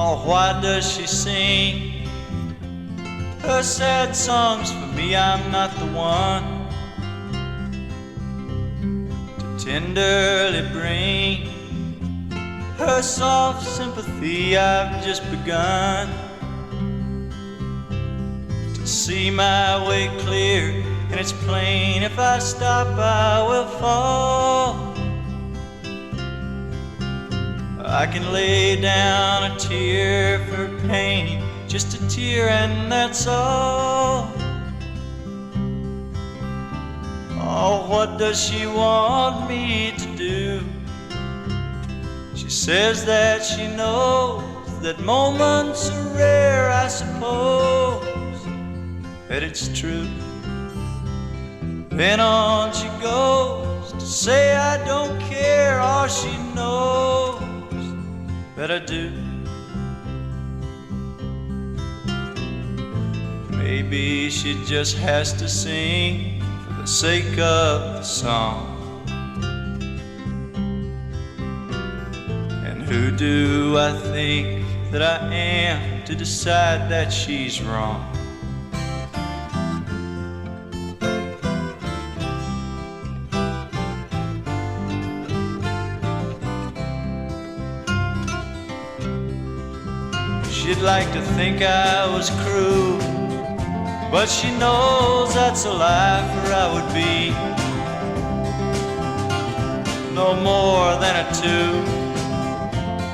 Oh, why does she sing her sad songs for me? I'm not the one to tenderly bring her soft sympathy. I've just begun to see my way clear, and it's plain if I stop I will fall. I can lay down a tear for pain, just a tear and that's all. Oh, what does she want me to do? She says that she knows that moments are rare, I suppose that it's true. Then on she goes to say I don't care, all she knows that I do. Maybe she just has to sing for the sake of the song. And who do I think that I am to decide that she's wrong? She'd like to think I was cruel, but she knows that's a lie, for I would be no more than a two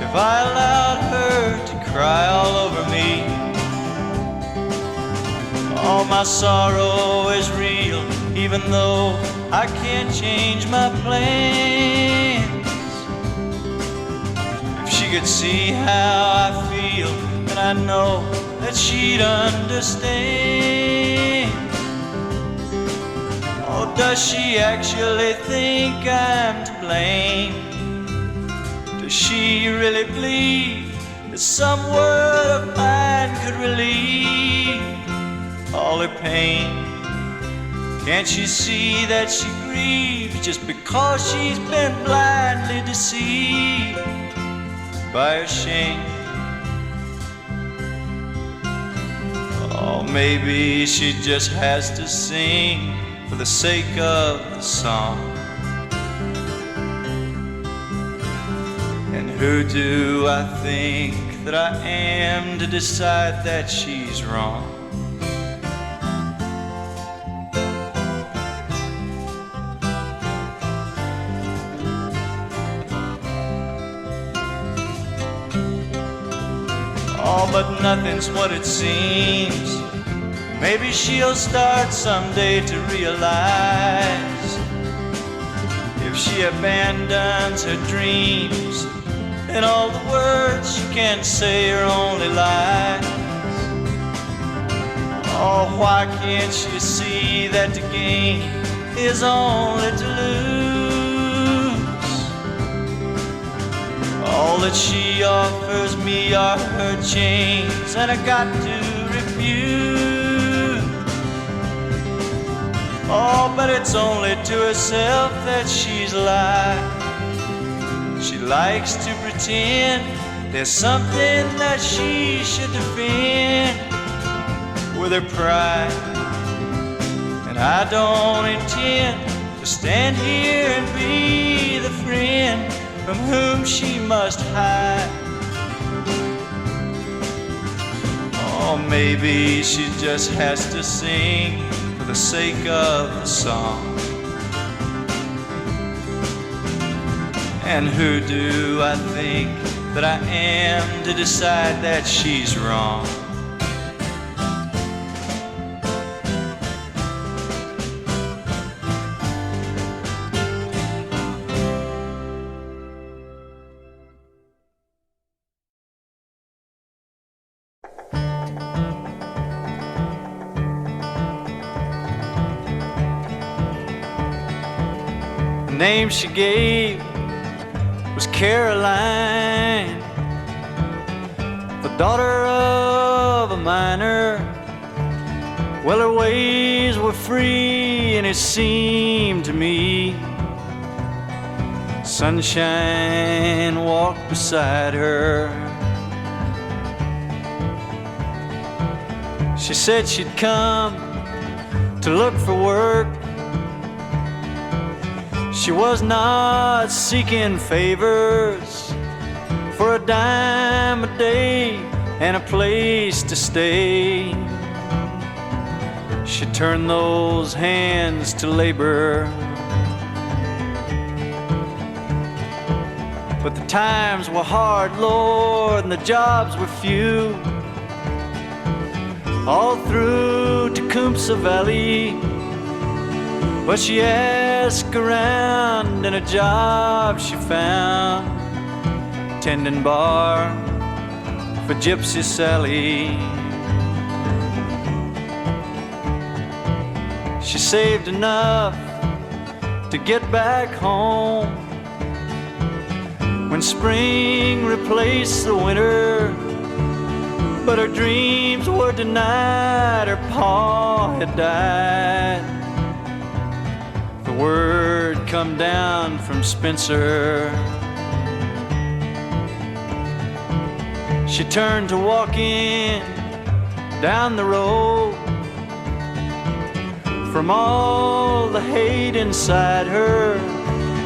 if I allowed her to cry all over me. All my sorrow is real, even though I can't change my plans. If she could see how I feel, then I know that she'd understand. Or does she actually think I'm to blame? Does she really believe that some word of mine could relieve all her pain? Can't she see that she grieves just because she's been blindly deceived by her shame? Oh, maybe she just has to sing for the sake of the song. And who do I think that I am to decide that she's wrong? Oh, but nothing's what it seems. Maybe she'll start someday to realize if she abandons her dreams, then all the words she can't say are only lies. Oh, why can't she see that to gain is only to lose? All that she offers me are her chains, and I got to refuse. Oh, but it's only to herself that she's lied. She likes to pretend there's something that she should defend with her pride. And I don't intend to stand here and be the friend from whom she must hide. Oh, maybe she just has to sing for the sake of the song. And who do I think that I am to decide that she's wrong? The name she gave was Caroline, the daughter a miner. Well, her ways were free, and it seemed to me sunshine walked beside her. She said she'd come to look for work. She was not seeking favors for a dime a day and a place to stay. She turned those hands to labor. But the times were hard, Lord, and the jobs were few. All through Tecumseh Valley. But she asked around, and a job she found, tending bar for Gypsy Sally. She saved enough to get back home when spring replaced the winter. But her dreams were denied, her pa had died. The word come down from Spencer. She turned to walking down the road from all the hate inside her,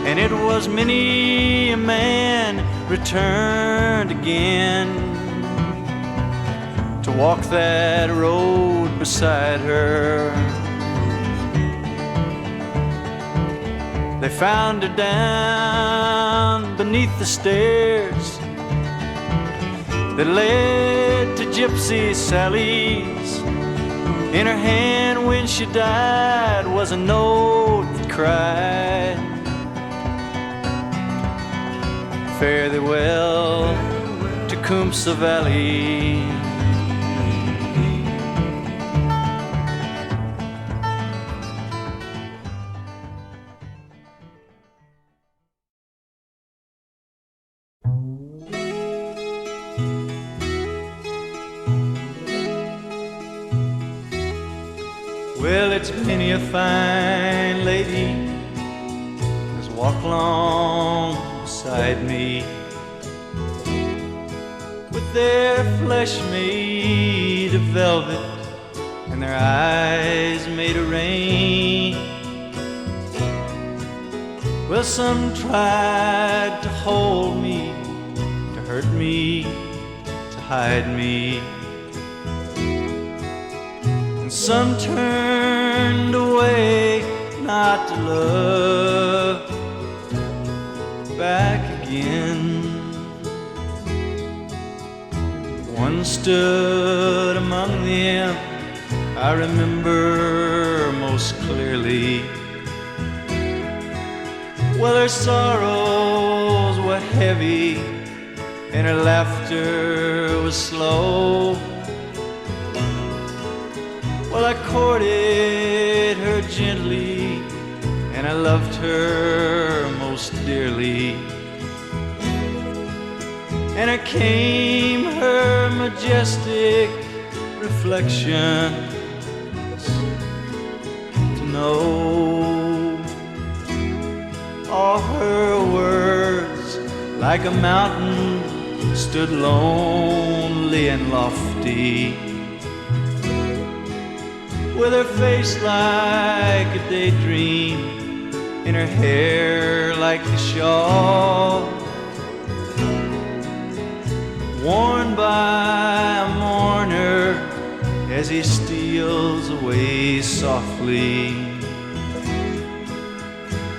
and it was many a man returned again to walk that road beside her. They found her down beneath the stairs that led to Gypsy Sally's. In her hand when she died was a note that cried, fare thee well, Tecumseh Valley. Well, it's many a fine lady has walked along beside me, with their flesh made of velvet and their eyes made of rain. Well, some tried to hold me, to hurt me, to hide me. Some turned away not to love back again. One stood among them I remember most clearly. Well, her sorrows were heavy and her laughter was slow. Well, I courted her gently, and I loved her most dearly. And it came her majestic reflections to know all her words like a mountain stood lonely and lofty, with her face like a daydream, and her hair like a shawl worn by a mourner as he steals away softly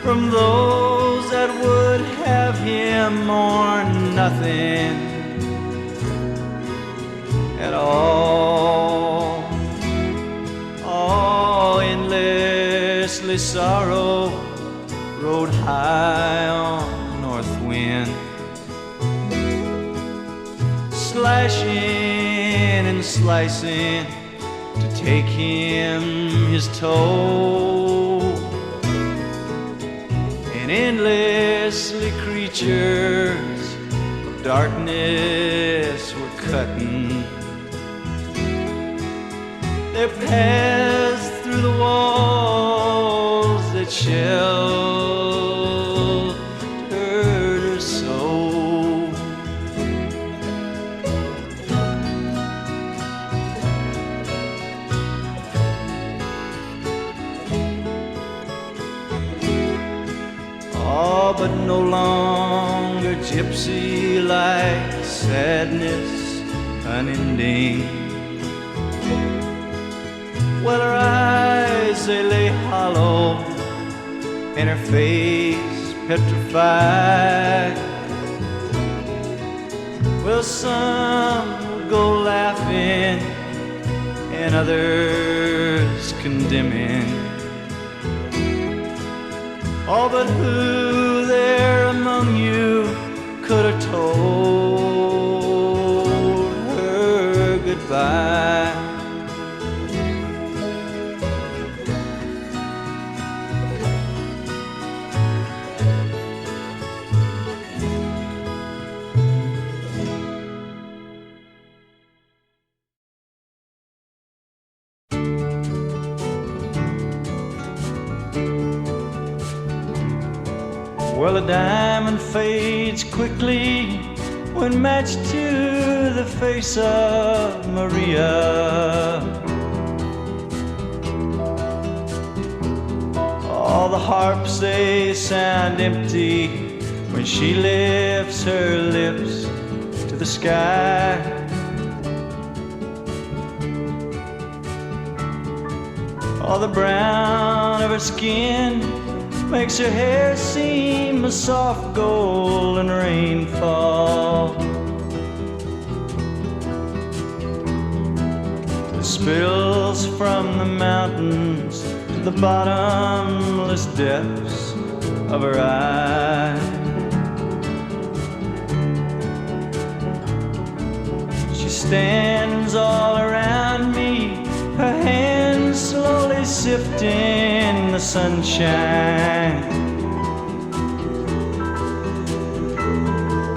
from those that would have him mourn nothing at all. Endlessly sorrow rode high on the north wind, slashing and slicing to take him his toll. And endlessly creatures of darkness were cutting They pass through the walls that sheltered her soul. Oh, but no longer gypsy-like sadness unending. Well, her eyes, they lay hollow, and her face petrified. Well, some will go laughing and others condemning. Oh, but who there among you could have told her goodbye? Well, a diamond fades quickly when matched to the face of Maria. All the harps, they sound empty when she lifts her lips to the sky. All the brown of her skin makes her hair seem a soft golden rainfall. It spills from the mountains to the bottomless depths of her eyes. She stands all around me, her hands slowly sifting the sunshine.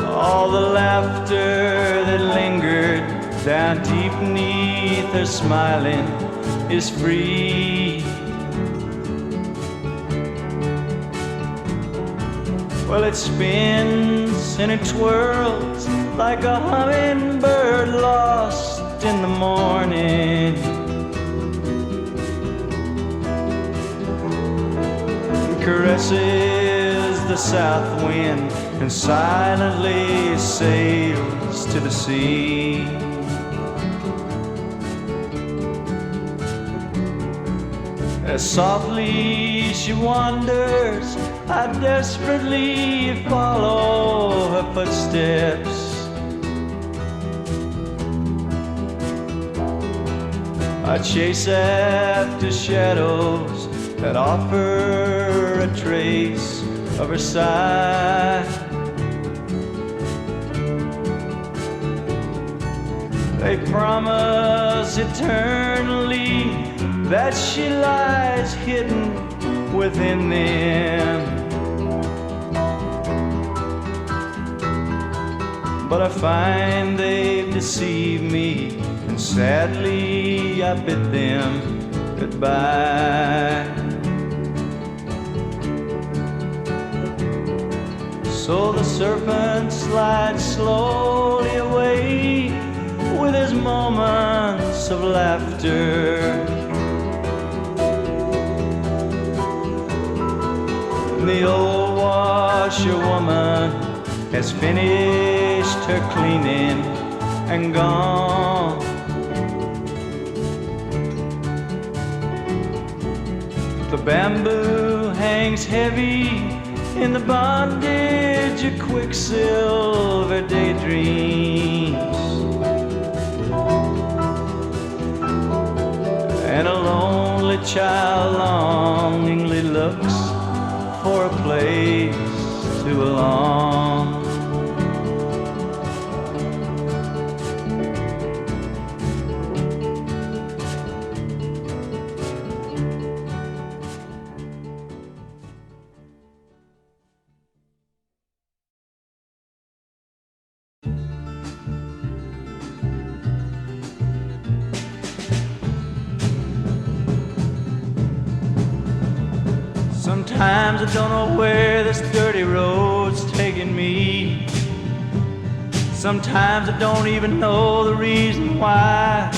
All the laughter that lingered down deep beneath her smiling is free. Well, it spins and it twirls like a hummingbird lost in the morning. Caresses the south wind and silently sails to the sea. As softly she wanders, I desperately follow her footsteps. I chase after shadows that offer a trace of her side. They promise eternally that she lies hidden within them. But I find they've deceived me, and sadly I bid them goodbye. So the serpent slides slowly away with his moments of laughter. And the old washerwoman has finished her cleaning and gone. The bamboo hangs heavy in the bondage of Quicksilver daydreams. And a lonely child longingly looks for a place to belong. Sometimes I don't know where this dirty road's taking me. Sometimes I don't even know the reason why.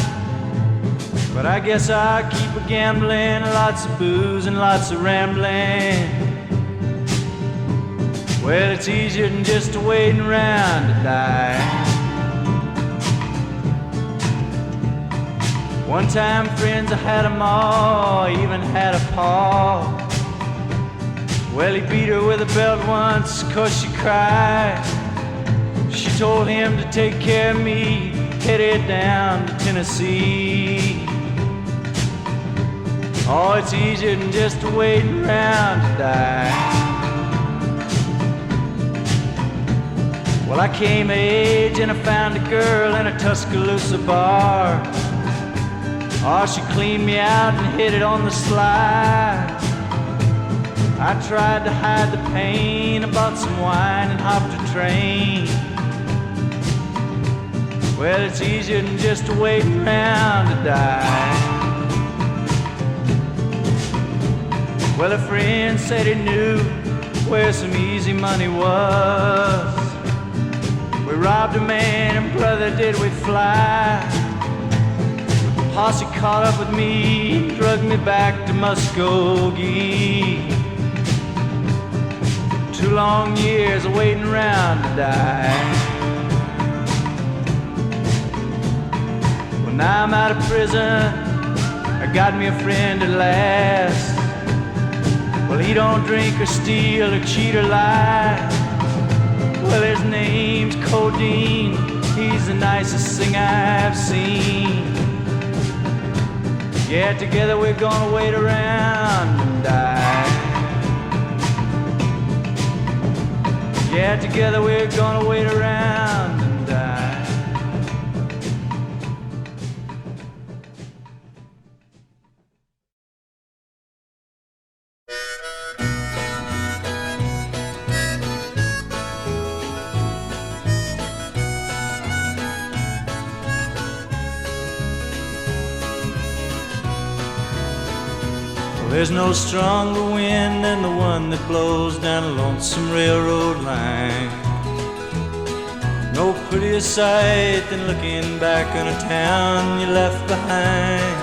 But I guess I keep a gambling, lots of booze and lots of rambling. Well, it's easier than just waiting around to die. One time, friends, I had 'em all, even had a paw. Well, he beat her with a belt once 'cause she cried. She told him to take care of me, headed down to Tennessee. Oh, it's easier than just waiting around to die. Well, I came of age and I found a girl in a Tuscaloosa bar. Oh, she cleaned me out and hit it on the slide. I tried to hide the pain, I bought some wine and hopped a train. Well, it's easier than just waiting around to die. Well, a friend said he knew where some easy money was. We robbed a man and brother did we fly. The posse caught up with me, drugged me back to Muskogee. 2 long years of waiting around to die. Well, now I'm out of prison, I got me a friend at last. Well, he don't drink or steal or cheat or lie. Well, his name's Codeine, he's the nicest thing I've seen. Yeah, together we're gonna wait around and die. Yeah, together we're gonna wait around and die. There's no stronger wind than the one that blows down a lonesome railroad line. No prettier sight than looking back on a town you left behind.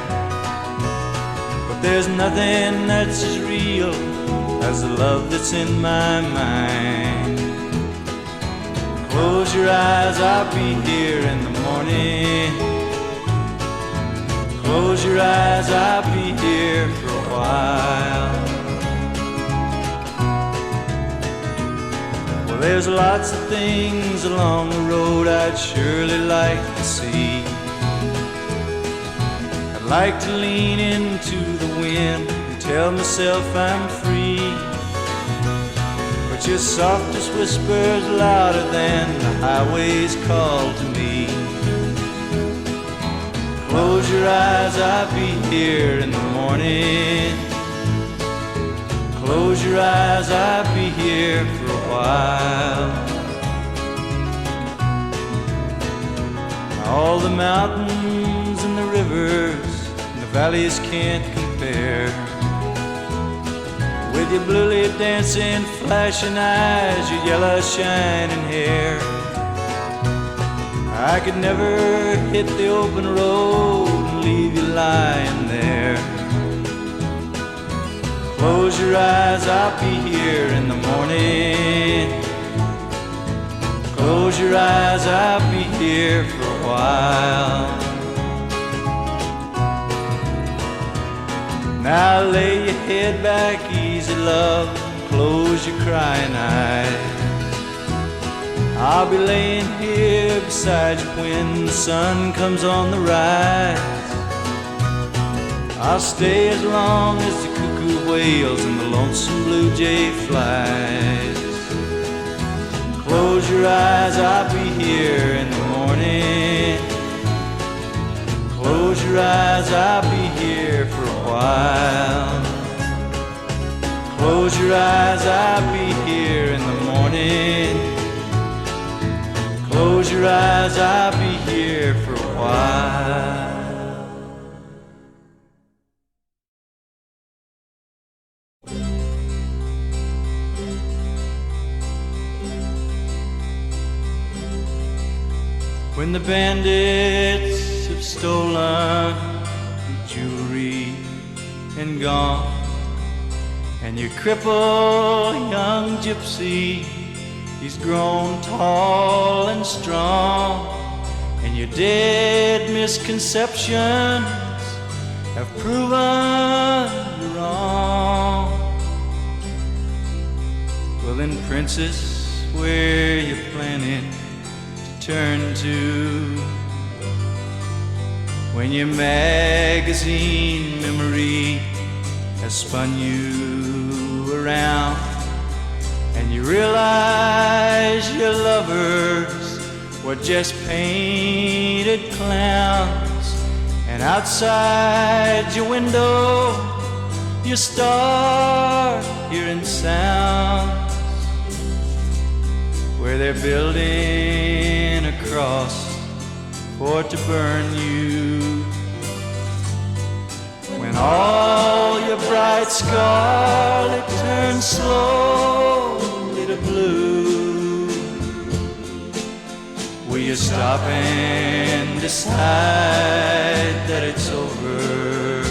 But there's nothing that's as real as the love that's in my mind. Close your eyes, I'll be here in the morning. Close your eyes, I'll be here for a while. Well, there's lots of things along the road I'd surely like to see. I'd like to lean into the wind and tell myself I'm free. But your softest whisper's louder than the highway's call to me. Close your eyes, I'll be here in the morning. Close your eyes, I'll be here for a while. All the mountains and the rivers and the valleys can't compare with your blue-leaf dancing, flashing eyes, your yellow shining hair. I could never hit the open road and leave you lying there. Close your eyes, I'll be here in the morning. Close your eyes, I'll be here for a while. Now lay your head back easy, love, close your crying eyes. I'll be laying here beside you when the sun comes on the rise. I'll stay as long as the cuckoo wails and the lonesome blue jay flies. Close your eyes, I'll be here in the morning. Close your eyes, I'll be here for a while. Close your eyes, I'll be here in the morning. Close your eyes, I'll be here for a while. when the bandits have stolen your jewelry and gone, and your crippled young gypsy, he's grown tall and strong, and your dead misconceptions have proven you wrong. Well then, princess, where you planning to turn to when your magazine memory has spun you around, and you realize your lovers were just painted clowns, and outside your window you start hearing sounds where they're building a cross for to burn you. When all your bright scarlet turns slowly to blue, will you stop and decide that it's over?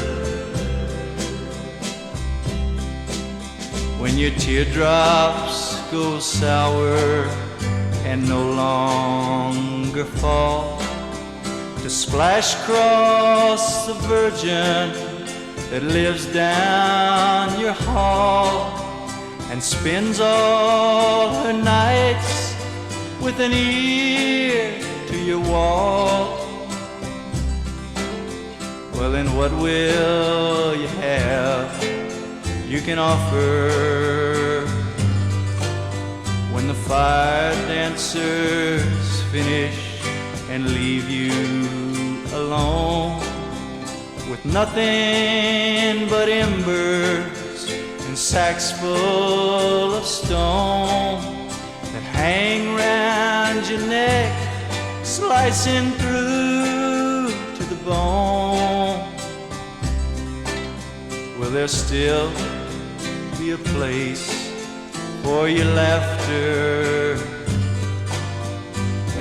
When your teardrops go sour and no longer fall to splash across the Virgin that lives down your hall and spends all her nights with an ear to your wall. Well, then what will you have you can offer when the fire dancers finish and leave you alone with nothing but embers and sacks full of stone that hang round your neck, slicing through to the bone? Will there still be a place for your laughter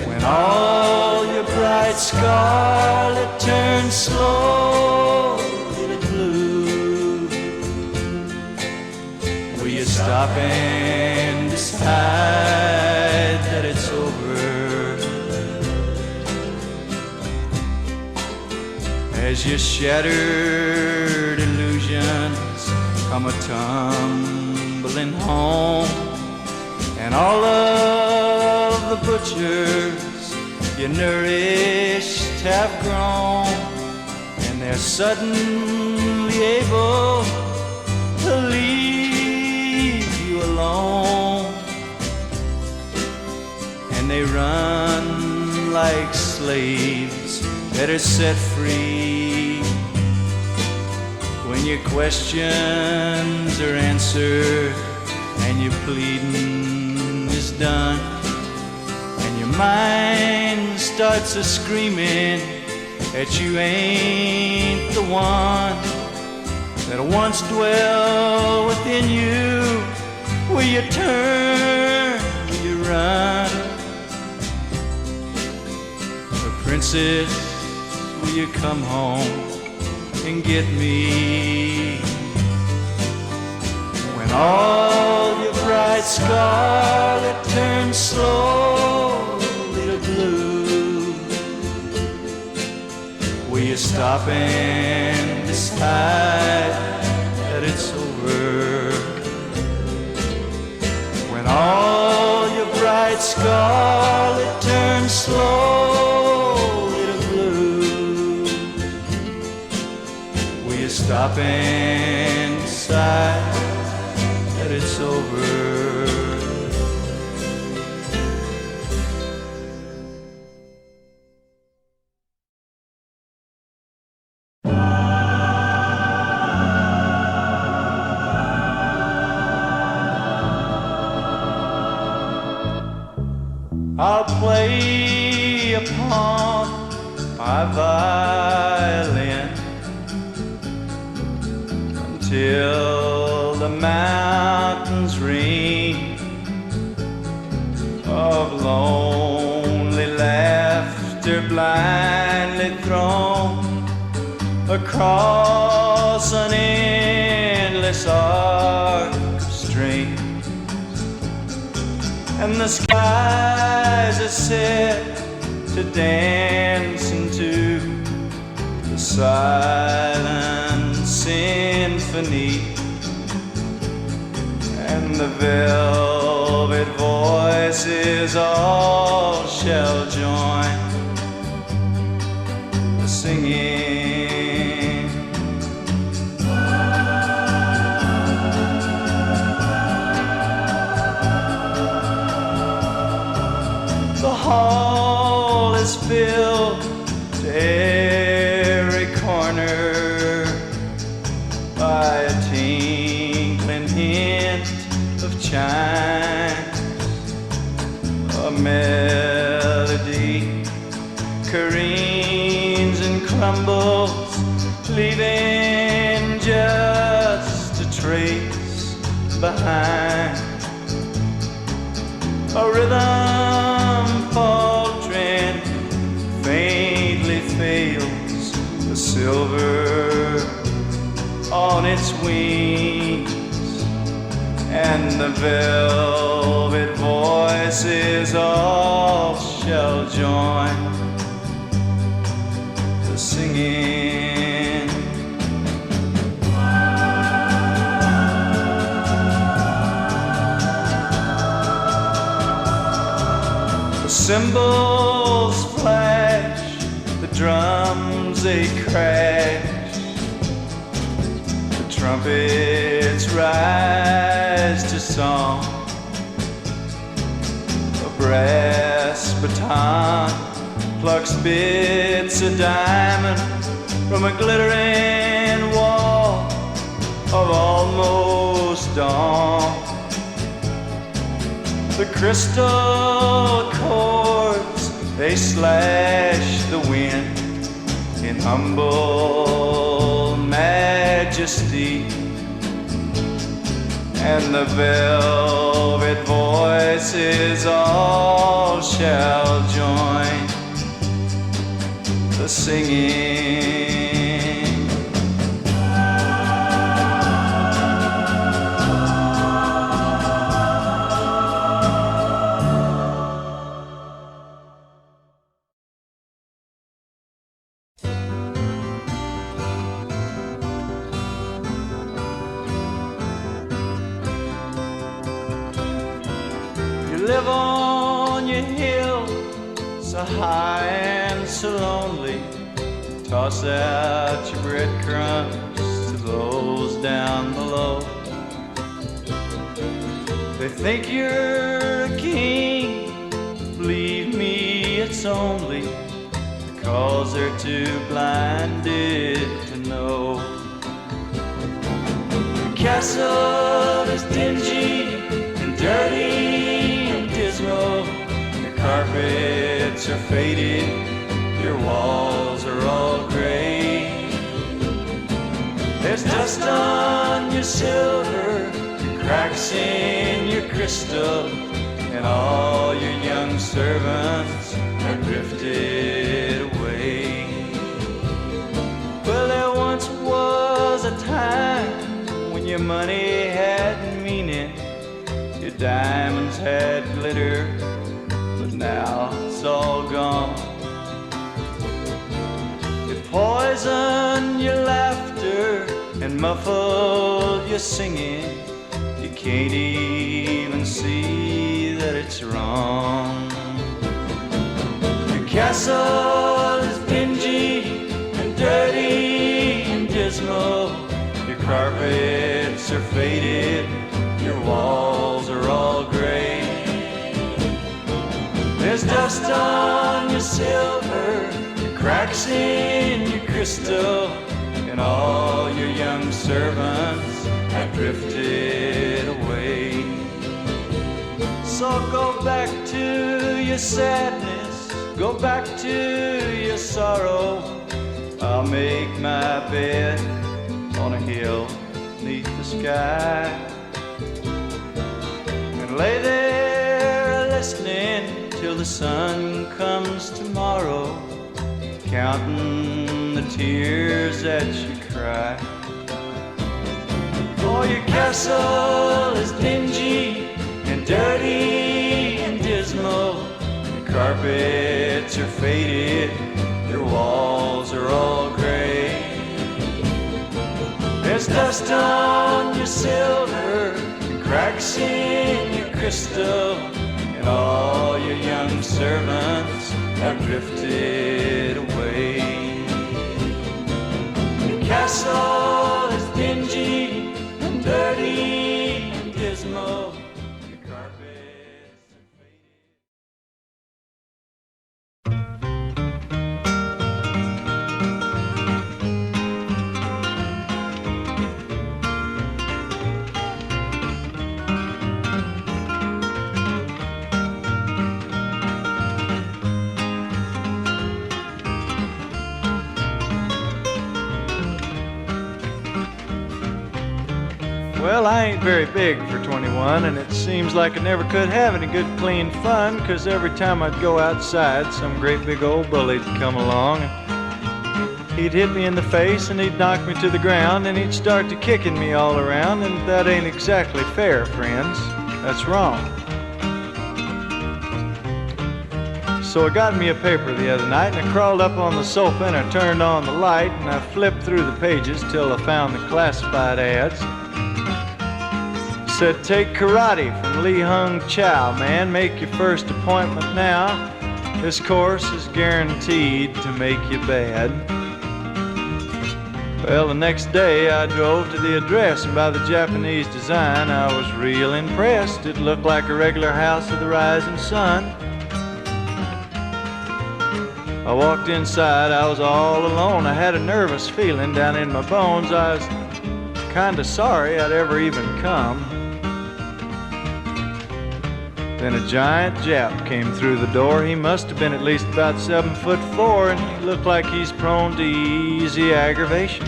when all your bright scarlet turns slowly to blue? Will you stop and decide that it's over as your shattered illusions come a-tumbling home, and all of the butchers you nourished have grown, and they're suddenly able to leave you alone, and they run like slaves that are set free when your questions are answered and your pleading is done, and your mind starts a-screaming that you ain't the one that once dwelled within you. Will you turn, will you run? Or princess, will you come home and get me when all your bright scarlet turns slowly to blue? Will you stop and decide that it's over when all your bright scarlet turns slowly to blue? Will you stop and decide that it's over? I'll play upon my violin until the mountains ring of lonely laughter gently thrown across an endless arc of strings, and the skies are set to dance into the silent symphony, and the velvet voices all shall join the singing. The hall is filled to every corner by a tinkling hint of chimes, a melody careens and crumbles, leaving just a trace behind. A rhythm faltering faintly fails, the silver on its wings, and the velvet voices all shall join the singing. The cymbals flash, the drums they crash, the trumpets rise to song. A brass baton plucks bits of diamond from a glittering wall of almost dawn. The crystal chords, they slash the wind in humble majesty, and the velvet voices all shall join the singing. Live on your hill, so high and so lonely. Toss out your breadcrumbs to those down below. They think you're a king, believe me, it's only because they're too blinded to know. Your castle is dingy and dirty, your carpets are faded, your walls are all gray. There's dust on your silver, cracks in your crystal, and all your young servants are drifted away. Well, there once was a time when your money had meaning, your diamonds had glitter, but now it's all gone. It poisoned your laughter and muffled your singing. You can't even see that it's wrong. Your castle is dingy and dirty and dismal. Your carpets are faded, your walls are all gray. There's dust on your silver, cracks in your crystal, and all your young servants have drifted away. So go back to your sadness, go back to your sorrow. I'll make my bed on a hill beneath the sky and lay there listening till the sun comes tomorrow. counting the tears that you cry. Oh, your castle is dingy and dirty and dismal. Your carpets are faded, your walls are all gray. There's dust on your silver and cracks in your crystal, and all your young servants have drifted away. Your castle is dingy and dirty and dismal. Your carpets are faded. Well, I ain't very big for 21, and it seems like I never could have any good clean fun, 'cause every time I'd go outside, some great big old bully'd come along. He'd hit me in the face, and he'd knock me to the ground, and he'd start to kicking me all around, and that ain't exactly fair, friends. That's wrong. So I got me a paper the other night, and I crawled up on the sofa, and I turned on the light, and I flipped through the pages till I found the classified ads. Said, take karate from Lee Hung Chow, man, make your first appointment now. This course is guaranteed to make you bad. Well, the next day I drove to the address, and by the Japanese design I was real impressed. It looked like a regular house of the rising sun. I walked inside, I was all alone. I had a nervous feeling down in my bones. I was kinda sorry I'd ever even come. Then a giant Jap came through the door. He must have been at least about 7'4", and he looked like he's prone to easy aggravation.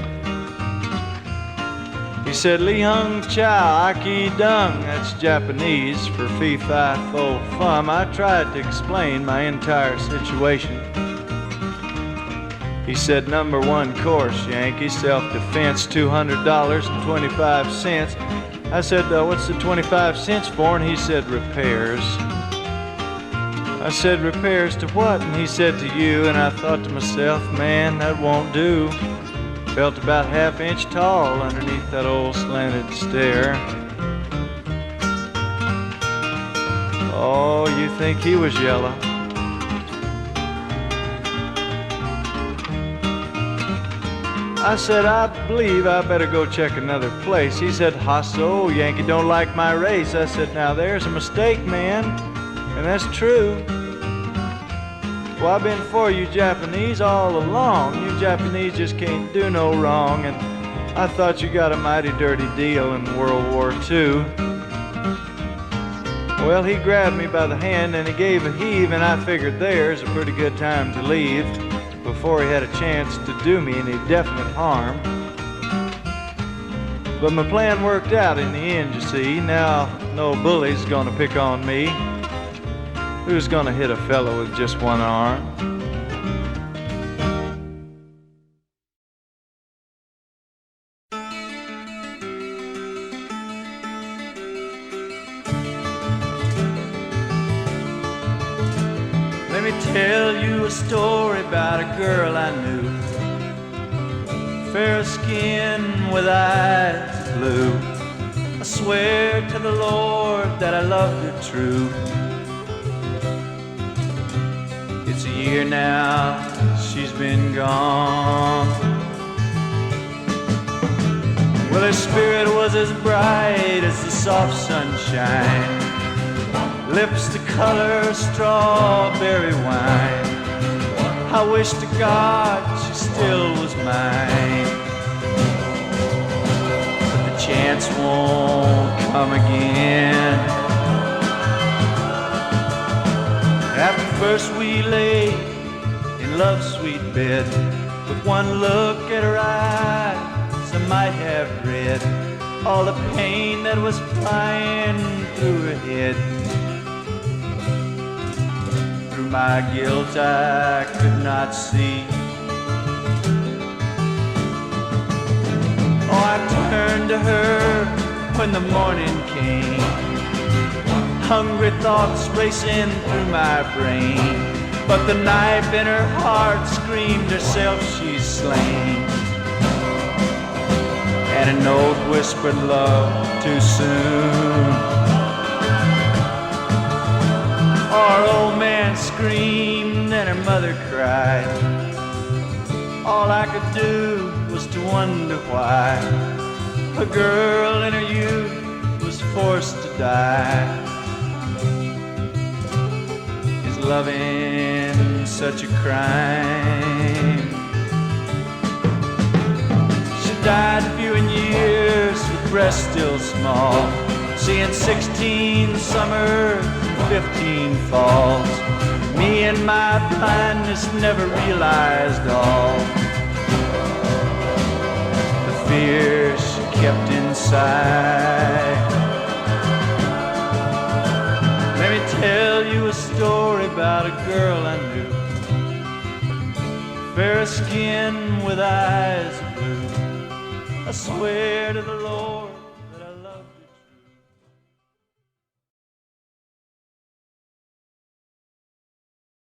He said, Lee Hung Chow, Aki Dung. That's Japanese for fee fi fo fum. I tried to explain my entire situation. He said, number 1 course, Yankee, self-defense, $200.25. I said, what's the 25 cents for? And he said, repairs. I said, repairs to what? And he said, to you. And I thought to myself, man, that won't do. Felt about half-inch tall underneath that old slanted stare. Oh, you think he was yellow? I said, I believe I better go check another place. He said, Hasso, Yankee don't like my race. I said, now there's a mistake, man. And that's true. Well, I've been for you Japanese all along. You Japanese just can't do no wrong. And I thought you got a mighty dirty deal in World War II. Well, he grabbed me by the hand and he gave a heave, and I figured there's a pretty good time to leave before he had a chance to do me any definite harm. But my plan worked out in the end, you see. Now no bully's gonna pick on me. Who's gonna hit a fellow with just one arm? Let me tell you a story about a girl I knew, fair skin with eyes of blue. I swear to the Lord that I loved her true. It's a year now she's been gone. Well, her spirit was as bright as the soft sunshine, lips the color of strawberry wine. I wish to God she still was mine, but the chance won't come again. After first we lay in love's sweet bed, with one look at her eyes I might have read all the pain that was flying through her head. My guilt I could not see, to her when the morning came. Hungry thoughts racing through my brain, but the knife in her heart screamed herself she's slain. And an oath whispered love too soon. Our old man screamed and her mother cried. All I could do was to wonder why a girl in her youth was forced to die. Is loving such a crime? She died a few in years with breasts still small, seeing 16 summers and 15 falls. Me and my blindness never realized all the fear she kept inside. Let me tell you a story about a girl I knew, fair skin with eyes of blue. I swear to the Lord